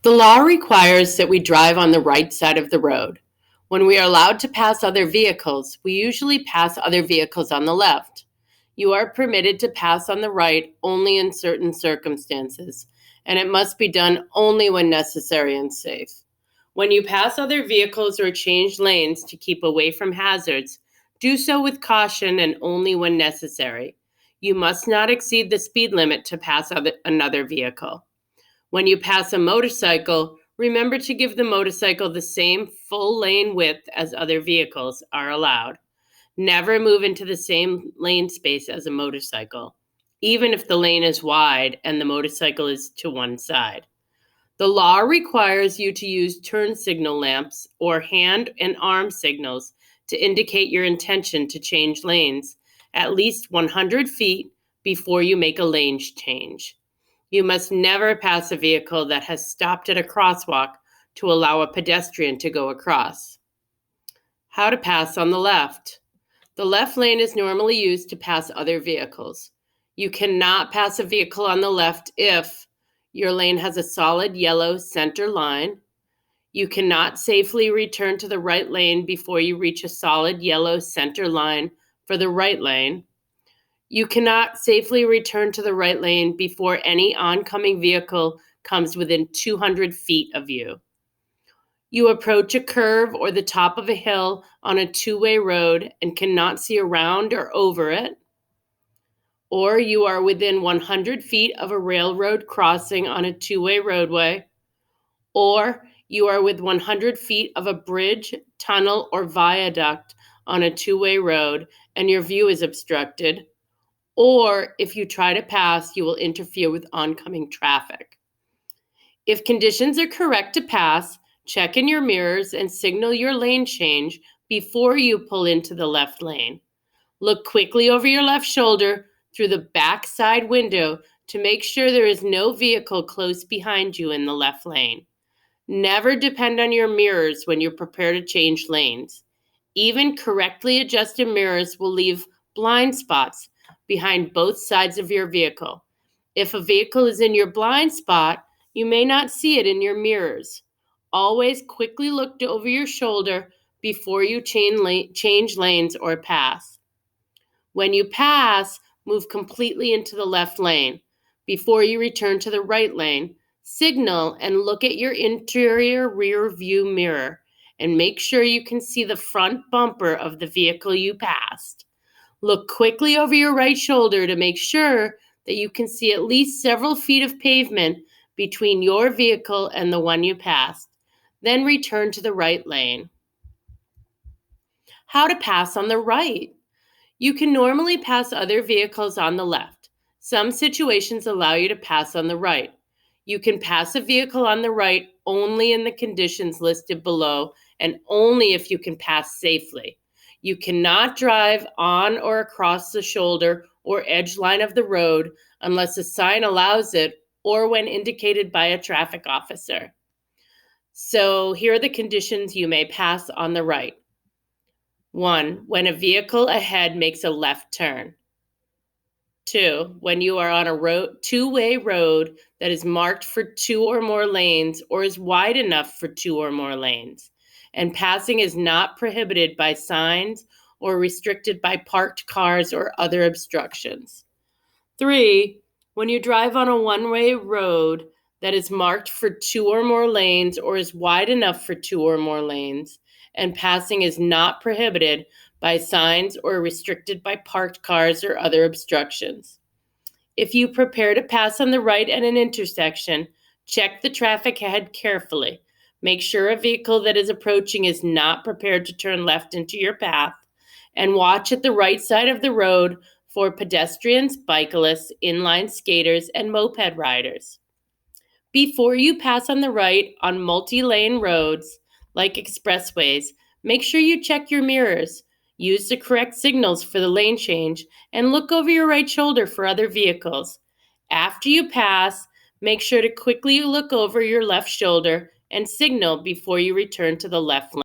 The law requires that we drive on the right side of the road. When we are allowed to pass other vehicles, we usually pass other vehicles on the left. You are permitted to pass on the right only in certain circumstances, and it must be done only when necessary and safe. When you pass other vehicles or change lanes to keep away from hazards, do so with caution and only when necessary. You must not exceed the speed limit to pass another vehicle. When you pass a motorcycle, remember to give the motorcycle the same full lane width as other vehicles are allowed. Never move into the same lane space as a motorcycle, even if the lane is wide and the motorcycle is to one side. The law requires you to use turn signal lamps or hand and arm signals to indicate your intention to change lanes at least 100 feet before you make a lane change. You must never pass a vehicle that has stopped at a crosswalk to allow a pedestrian to go across. How to pass on the left. The left lane is normally used to pass other vehicles. You cannot pass a vehicle on the left if your lane has a solid yellow center line. You cannot safely return to the right lane before you reach a solid yellow center line for the right lane. You cannot safely return to the right lane before any oncoming vehicle comes within 200 feet of you. You approach a curve or the top of a hill on a two-way road and cannot see around or over it. Or you are within 100 feet of a railroad crossing on a two-way roadway. Or you are within 100 feet of a bridge, tunnel, or viaduct on a two-way road and your view is obstructed. Or if you try to pass, you will interfere with oncoming traffic. If conditions are correct to pass, check in your mirrors and signal your lane change before you pull into the left lane. Look quickly over your left shoulder through the back side window to make sure there is no vehicle close behind you in the left lane. Never depend on your mirrors when you prepare to change lanes. Even correctly adjusted mirrors will leave blind spots behind both sides of your vehicle. If a vehicle is in your blind spot, you may not see it in your mirrors. Always quickly look over your shoulder before you change lanes or pass. When you pass, move completely into the left lane. Before you return to the right lane, signal and look at your interior rear view mirror and make sure you can see the front bumper of the vehicle you passed. Look quickly over your right shoulder to make sure that you can see at least several feet of pavement between your vehicle and the one you passed. Then return to the right lane. How to pass on the right. You can normally pass other vehicles on the left. Some situations allow you to pass on the right. You can pass a vehicle on the right only in the conditions listed below and only if you can pass safely. You cannot drive on or across the shoulder or edge line of the road unless a sign allows it or when indicated by a traffic officer. So here are the conditions you may pass on the right. 1, when a vehicle ahead makes a left turn. 2, when you are on a two-way road that is marked for 2 or more lanes or is wide enough for 2 or more lanes, and passing is not prohibited by signs or restricted by parked cars or other obstructions. 3, when you drive on a one-way road that is marked for 2 or more lanes or is wide enough for 2 or more lanes, and passing is not prohibited by signs or restricted by parked cars or other obstructions. If you prepare to pass on the right at an intersection, check the traffic ahead carefully. Make sure a vehicle that is approaching is not prepared to turn left into your path, and watch at the right side of the road for pedestrians, bicyclists, inline skaters, and moped riders. Before you pass on the right on multi-lane roads, like expressways, make sure you check your mirrors, use the correct signals for the lane change, and look over your right shoulder for other vehicles. After you pass, make sure to quickly look over your left shoulder and signal before you return to the left lane.